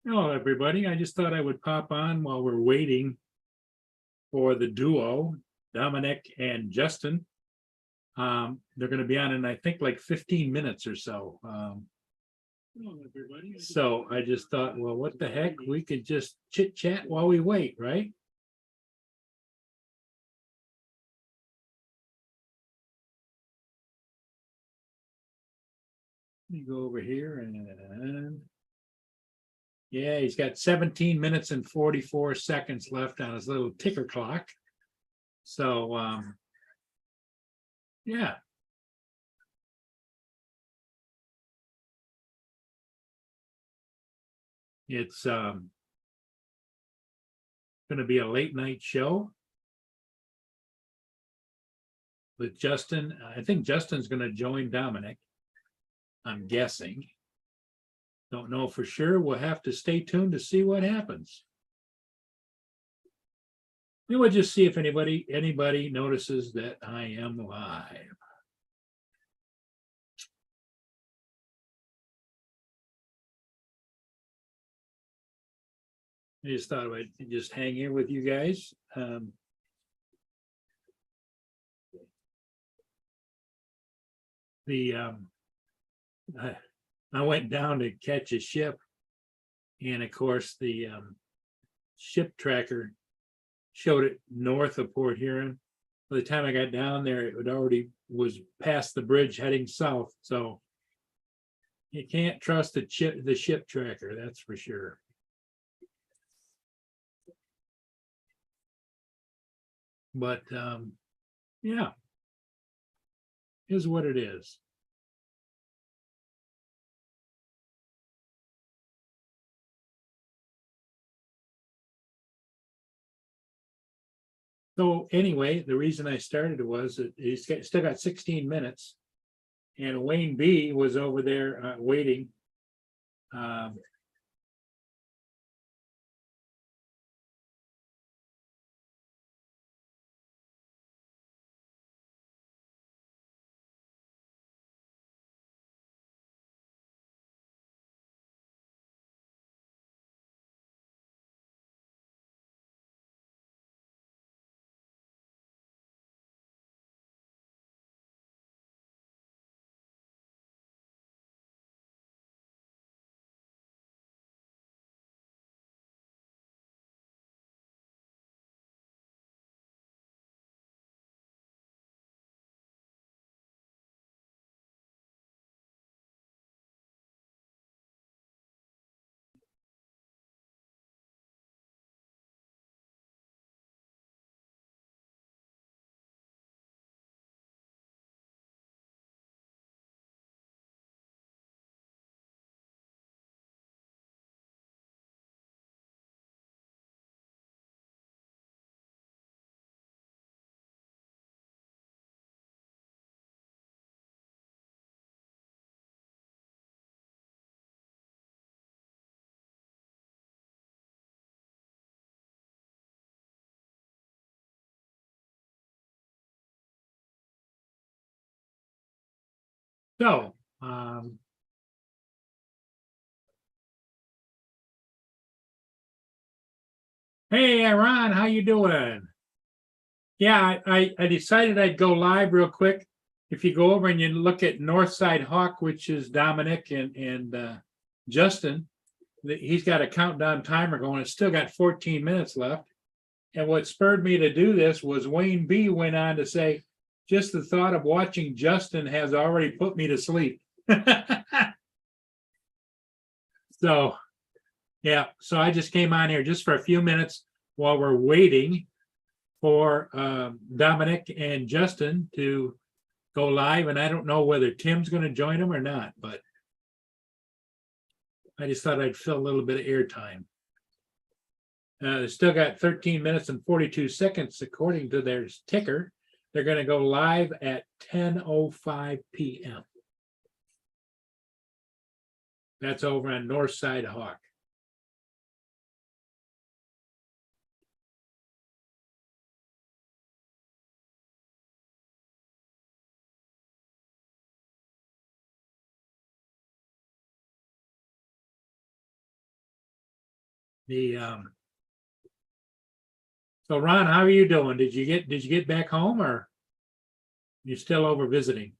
Hello, everybody. I just thought I would pop on while we're waiting for the duo, Dominic and Justin. They're going to be on in, I think, like 15 minutes or so. Hello, everybody. So I just thought, well, what the heck? We could just chit chat while we wait, right? Let me go over here and yeah, he's got 17 minutes and 44 seconds left on his little ticker clock. So yeah, it's going to be a late night show with Justin. I think Justin's going to join Dominic. I'm guessing. Don't know for sure. We'll have to stay tuned to see what happens. We will just see if anybody notices that I am live. I just thought I'd just hang here with you guys. I went down to catch a ship, and of course the ship tracker showed it north of Port Huron. By the time I got down there, it already was past the bridge heading south. So you can't trust the ship tracker, that's for sure. But yeah, is what it is. So anyway, the reason I started was that he's still got 16 minutes, and Wayne B was over there waiting. So hey Ron, how you doing? Yeah, I decided I'd go live real quick. If you go over and you look at Northside Hawk, which is Dominic and Justin, he's got a countdown timer going. It's still got 14 minutes left. And what spurred me to do this was Wayne B went on to say, just the thought of watching Justin has already put me to sleep. So, yeah, so I just came on here just for a few minutes while we're waiting for Dominic and Justin to go live. And I don't know whether Tim's going to join them or not, but I just thought I'd fill a little bit of airtime. They still got 13 minutes and 42 seconds according to their ticker. They're going to go live at 10:05 p.m. That's over on Northside Hawk. The So Ron, how are you doing? Did you get back home, or you still over visiting?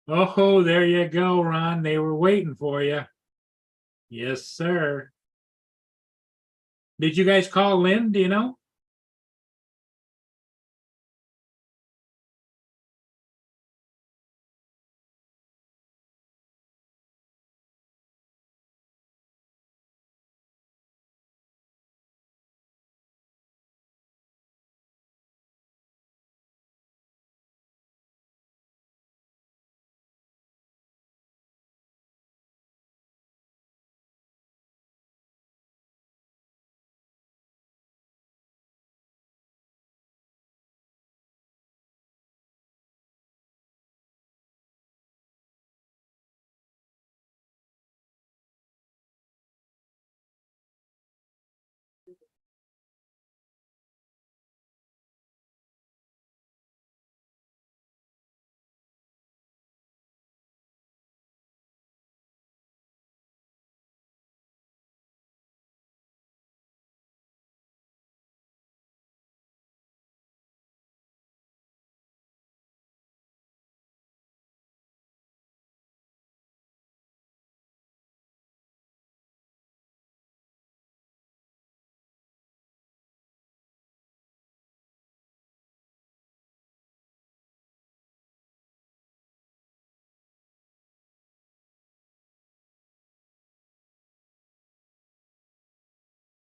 Oh, there you go, Ron. They were waiting for you. Yes, sir. Did you guys call Lynn? Do you know?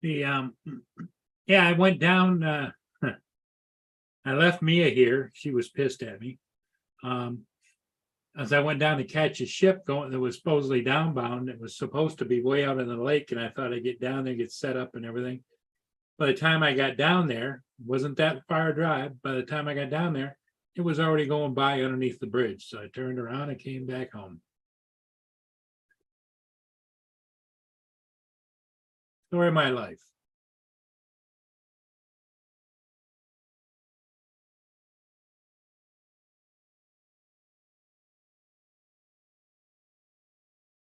The Yeah, I went down. I left Mia here. She was pissed at me. As I went down to catch a ship going that was supposedly downbound, it was supposed to be way out in the lake, and I thought I'd get down there, get set up and everything. By the time I got down there, wasn't that far a drive. By the time I got down there, it was already going by underneath the bridge. So I turned around and came back home. Story of my life.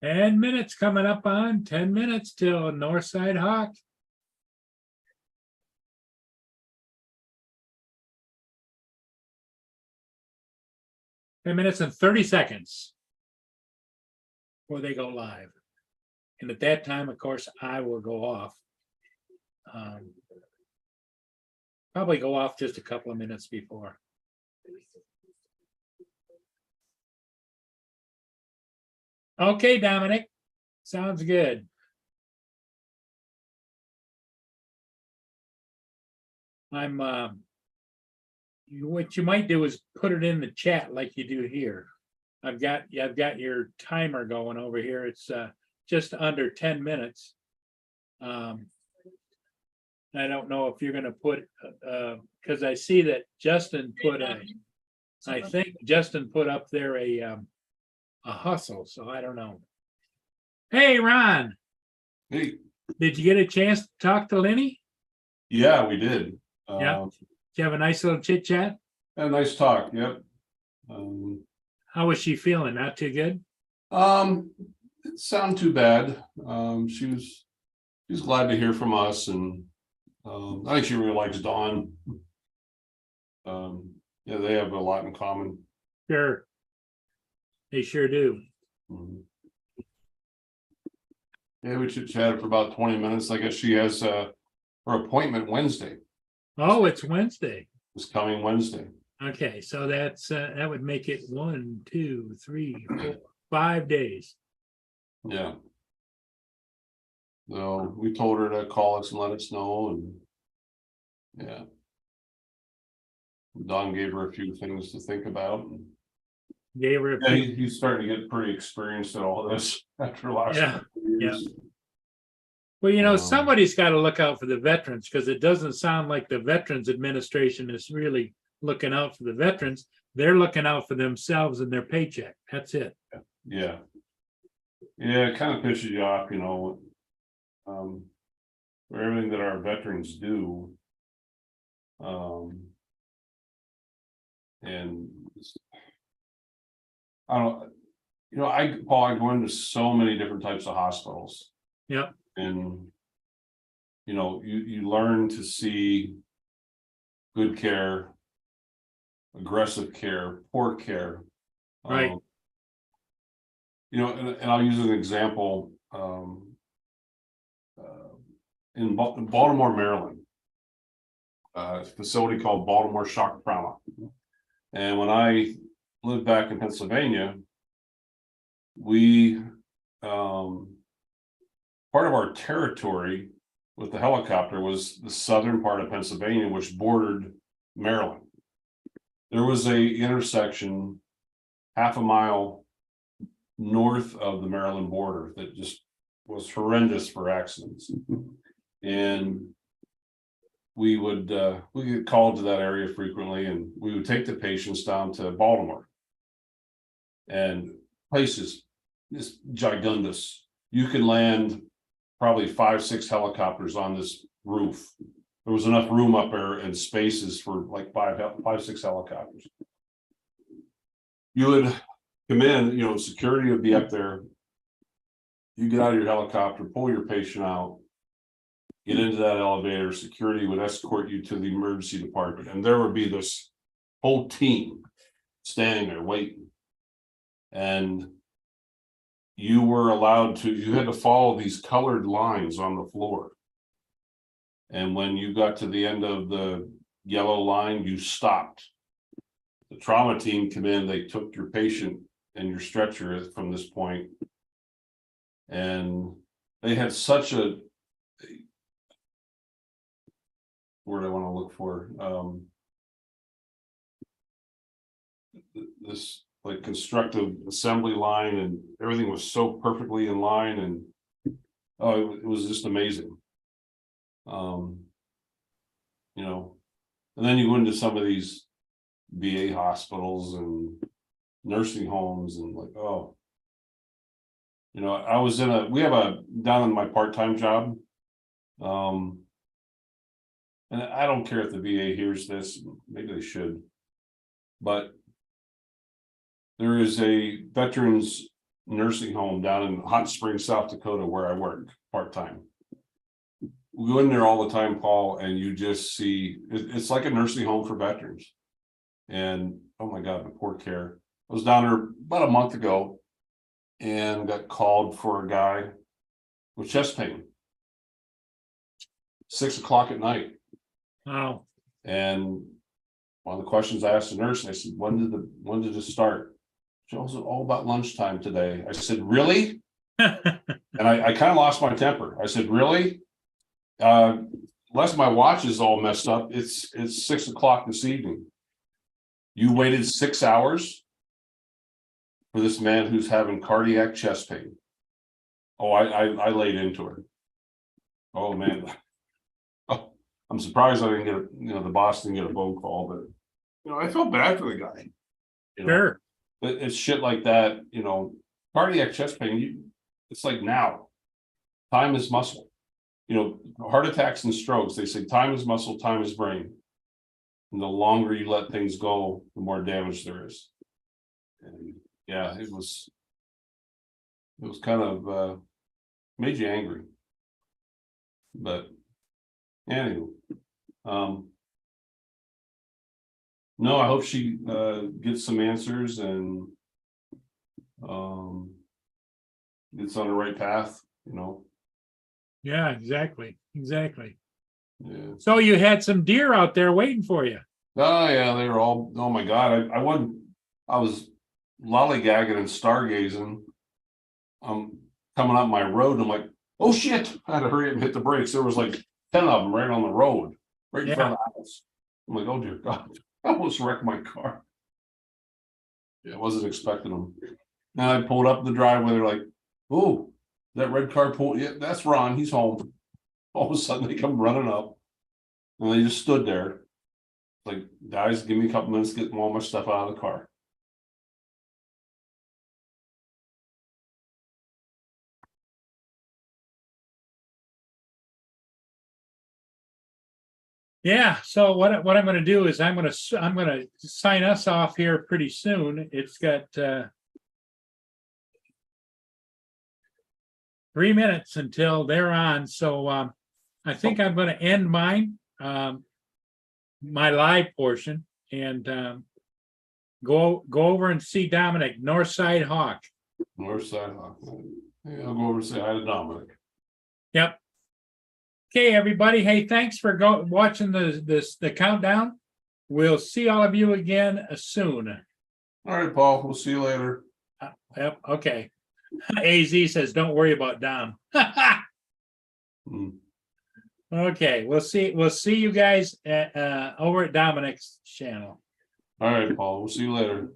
And minutes coming up on 10 minutes till Northside Hawk. 10 minutes and 30 seconds before they go live. And at that time, of course, I will go off. Probably go off just a couple of minutes before. Okay, Dominic. Sounds good. I'm what you might do is put it in the chat like you do here. I've got your timer going over here. It's just under 10 minutes. I don't know if you're going to put because I see that Justin put I think Justin put up there a hustle, so I don't know. Hey, Ron. Hey. Did you get a chance to talk to Lenny? Yeah, we did. Yeah. Did you have a nice little chit chat? A nice talk. Yep. How was she feeling? Not too good? It sounded too bad. She was glad to hear from us, and I think she really likes Dawn. Yeah, they have a lot in common. Sure. They sure do. Yeah, we chit-chatted for about 20 minutes. I guess she has her appointment Wednesday. Oh, it's Wednesday. It's coming Wednesday. Okay, so that's that would make it 1, 2, 3, 4, 5 days. Yeah. So we told her to call us and let us know, and yeah. Don gave her a few things to think about. Gave her a Yeah, he's starting to get pretty experienced at all this after last Yeah, years. yeah. Well, you know, somebody's got to look out for the veterans, because it doesn't sound like the Veterans Administration is really looking out for the veterans. They're looking out for themselves and their paycheck. That's it. Yeah. Yeah, it kind of pisses you off, you know, for everything that our veterans do. And I don't, Paul, I go into so many different types of hospitals. Yep. And, you learn to see good care, aggressive care, poor care. Right. And I'll use an example, in Baltimore, Maryland, a facility called Baltimore Shock Trauma. And when I lived back in Pennsylvania, we, part of our territory with the helicopter was the southern part of Pennsylvania, which bordered Maryland. There was a intersection half a mile north of the Maryland border that just was horrendous for accidents. And we get called to that area frequently, and we would take the patients down to Baltimore. And places is gigundous. You can land probably 5-6 helicopters on this roof. There was enough room up there and spaces for like 5-6 helicopters. You would come in, security would be up there. You get out of your helicopter, pull your patient out, get into that elevator, security would escort you to the emergency department, and there would be this whole team standing there waiting. And you had to follow these colored lines on the floor. And when you got to the end of the yellow line, you stopped. The trauma team came in, they took your patient and your stretcher from this point. And they had such a word I want to look for. This like constructive assembly line, and everything was so perfectly in line, and it was just amazing. And then you go into some of these VA hospitals and nursing homes, and like, I was we have down in my part-time job. And I don't care if the VA hears this, maybe they should, but there is a veterans nursing home down in Hot Springs, South Dakota, where I work part-time. We go in there all the time, Paul, and you just see, it's like a nursing home for veterans. And oh my God, the poor care. I was down there about a month ago and got called for a guy with chest pain. 6 o'clock at night. Wow. And one of the questions I asked the nurse, I said, when did it start? She was all about lunchtime today. I said, really? And I kind of lost my temper. I said, really? Unless my watch is all messed up, it's 6 o'clock this evening. You waited 6 hours for this man who's having cardiac chest pain. Oh, I laid into it. Oh man. Oh, I'm surprised I didn't get the boss didn't get a phone call, but I felt bad for the guy. Sure. But it's shit like that, cardiac chest pain, it's like now. Time is muscle. Heart attacks and strokes, they say time is muscle, time is brain. And the longer you let things go, the more damage there is. And yeah, it was kind of made you angry. But anyway, no, I hope she gets some answers and gets on the right path, Yeah, exactly. Yeah. So you had some deer out there waiting for you. Oh yeah, they were all, oh my God. I was lollygagging and stargazing. Coming up my road, I'm like, oh shit, I had to hurry up and hit the brakes. There was like 10 of them right on the road, right in front of the house. I'm like, oh dear God, I almost wrecked my car. Yeah, I wasn't expecting them. And I pulled up the driveway, they're like, oh, that red car pulled, yeah, that's Ron, he's home. All of a sudden they come running up and they just stood there. Like, guys, give me a couple minutes to get all my stuff out of the car. Yeah. So what I'm going to do is I'm going to sign us off here pretty soon. It's got 3 minutes until they're on. So I think I'm going to end mine, my live portion, and go over and see Dominic, Northside Hawk. North side. Yeah, I'll go over and say hi to Dominic. Yep. Okay, everybody. Hey, thanks for watching the countdown. We'll see all of you again soon. All right, Paul, we'll see you later. Yep. Okay. AZ says, "Don't worry about Dom." Hmm. Okay, we'll see you guys over at Dominic's channel. All right, Paul, we'll see you later.